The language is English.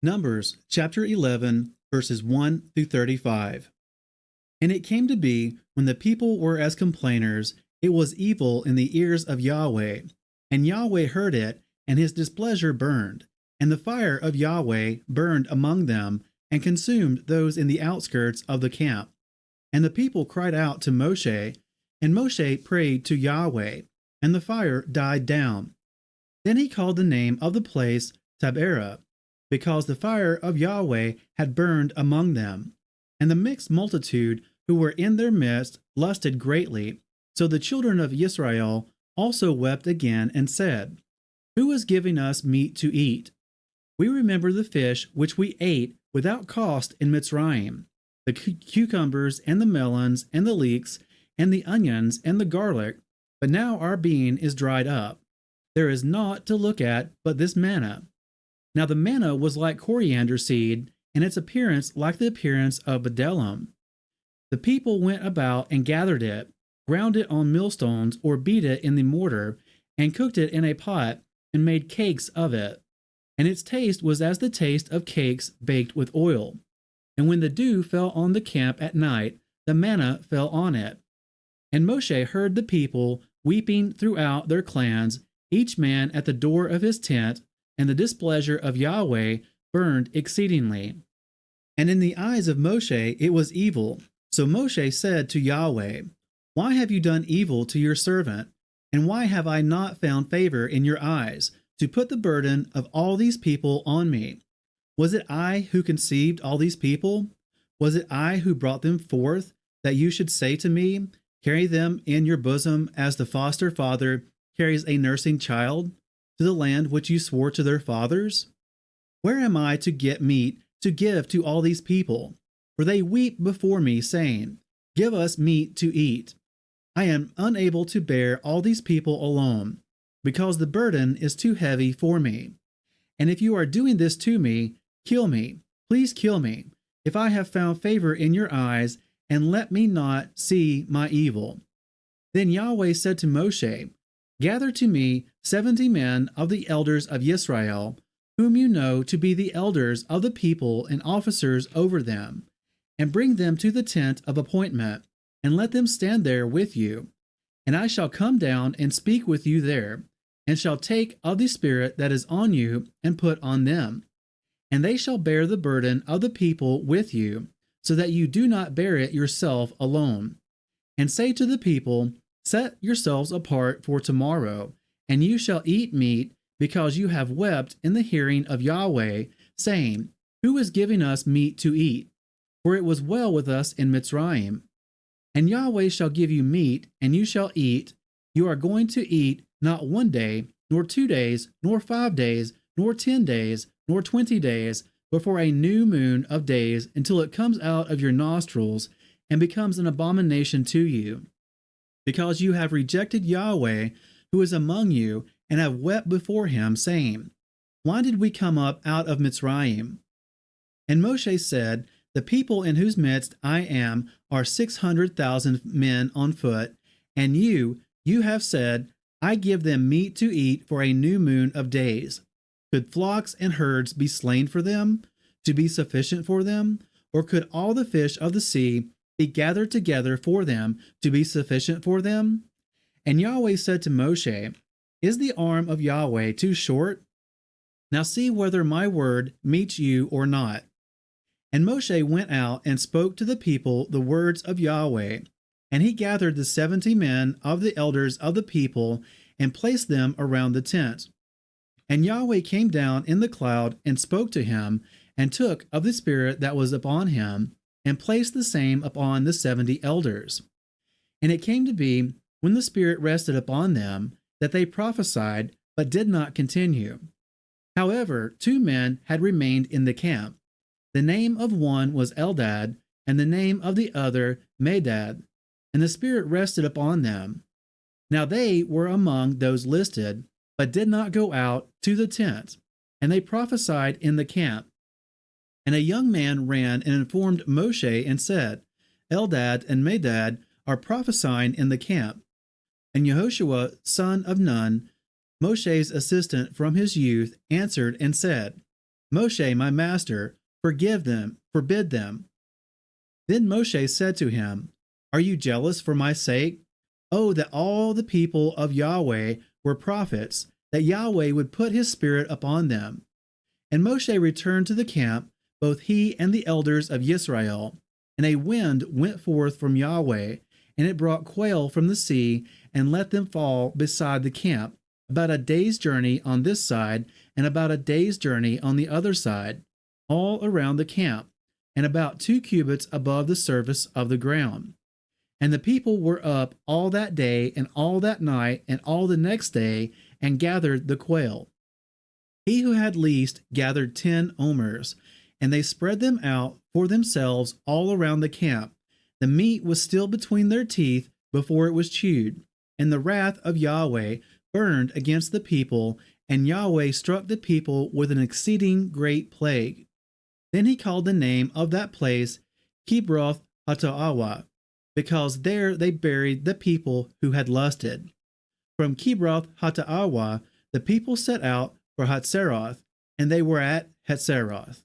Numbers chapter 11, verses 1 through 35. And it came to be, when the people were as complainers, it was evil in the ears of Yahweh. And Yahweh heard it, and his displeasure burned. And the fire of Yahweh burned among them, and consumed those in the outskirts of the camp. And the people cried out to Moshe, and Moshe prayed to Yahweh, and the fire died down. Then he called the name of the place Taberah, because the fire of Yahweh had burned among them. And the mixed multitude who were in their midst lusted greatly. So the children of Israel also wept again and said, Who is giving us meat to eat? We remember the fish which we ate without cost in Mitzrayim, the cucumbers and the melons and the leeks and the onions and the garlic, but now our being is dried up. There is naught to look at but this manna. Now the manna was like coriander seed, and its appearance like the appearance of bdellium. The people went about and gathered it, ground it on millstones, or beat it in the mortar, and cooked it in a pot, and made cakes of it. And its taste was as the taste of cakes baked with oil. And when the dew fell on the camp at night, the manna fell on it. And Moshe heard the people weeping throughout their clans, each man at the door of his tent, and the displeasure of Yahweh burned exceedingly. And in the eyes of Moshe it was evil. So Moshe said to Yahweh, Why have you done evil to your servant? And why have I not found favor in your eyes, to put the burden of all these people on me? Was it I who conceived all these people? Was it I who brought them forth, that you should say to me, Carry them in your bosom as the foster father carries a nursing child, to the land which you swore to their fathers? Where am I to get meat to give to all these people? For they weep before me, saying, Give us meat to eat. I am unable to bear all these people alone, because the burden is too heavy for me. And if you are doing this to me, kill me, please kill me, if I have found favor in your eyes, and let me not see my evil. Then Yahweh said to Moshe, Gather to me 70 men of the elders of Israel, whom you know to be the elders of the people and officers over them, and bring them to the tent of appointment, and let them stand there with you. And I shall come down and speak with you there, and shall take of the Spirit that is on you and put on them. And they shall bear the burden of the people with you, so that you do not bear it yourself alone. And say to the people, Set yourselves apart for tomorrow, and you shall eat meat, because you have wept in the hearing of Yahweh, saying, Who is giving us meat to eat? For it was well with us in Mitzrayim. And Yahweh shall give you meat, and you shall eat. You are going to eat not 1 day, nor 2 days, nor 5 days, nor 10 days, nor 20 days, but for a new moon of days, until it comes out of your nostrils, and becomes an abomination to you. Because you have rejected Yahweh, who is among you, and have wept before him, saying, Why did we come up out of Mitzrayim? And Moshe said, The people in whose midst I am are 600,000 men on foot, and you have said, I give them meat to eat for a new moon of days. Could flocks and herds be slain for them, to be sufficient for them? Or could all the fish of the sea be gathered together for them, to be sufficient for them? And Yahweh said to Moshe, Is the arm of Yahweh too short? Now see whether my word meets you or not. And Moshe went out and spoke to the people the words of Yahweh. And he gathered the 70 men of the elders of the people, and placed them around the tent. And Yahweh came down in the cloud, and spoke to him, and took of the Spirit that was upon him, and placed the same upon the 70 elders. And it came to be, when the Spirit rested upon them, that they prophesied, but did not continue. However, 2 men had remained in the camp. The name of one was Eldad, and the name of the other Medad, and the Spirit rested upon them. Now they were among those listed, but did not go out to the tent, and they prophesied in the camp. And a young man ran and informed Moshe and said, Eldad and Medad are prophesying in the camp. And Yahushua, son of Nun, Moshe's assistant from his youth, answered and said, Moshe, my master, forgive them, forbid them. Then Moshe said to him, Are you jealous for my sake? Oh, that all the people of Yahweh were prophets, that Yahweh would put his spirit upon them. And Moshe returned to the camp, both he and the elders of Israel. And a wind went forth from Yahweh, and it brought quail from the sea, and let them fall beside the camp, about a day's journey on this side, and about a day's journey on the other side, all around the camp, and about 2 cubits above the surface of the ground. And the people were up all that day, and all that night, and all the next day, and gathered the quail. He who had least gathered 10 omers, and they spread them out for themselves all around the camp. The meat was still between their teeth before it was chewed. And the wrath of Yahweh burned against the people, and Yahweh struck the people with an exceeding great plague. Then he called the name of that place Kibroth Hattaawah, because there they buried the people who had lusted. From Kibroth Hattaawah the people set out for Hatzeroth, and they were at Hatzeroth.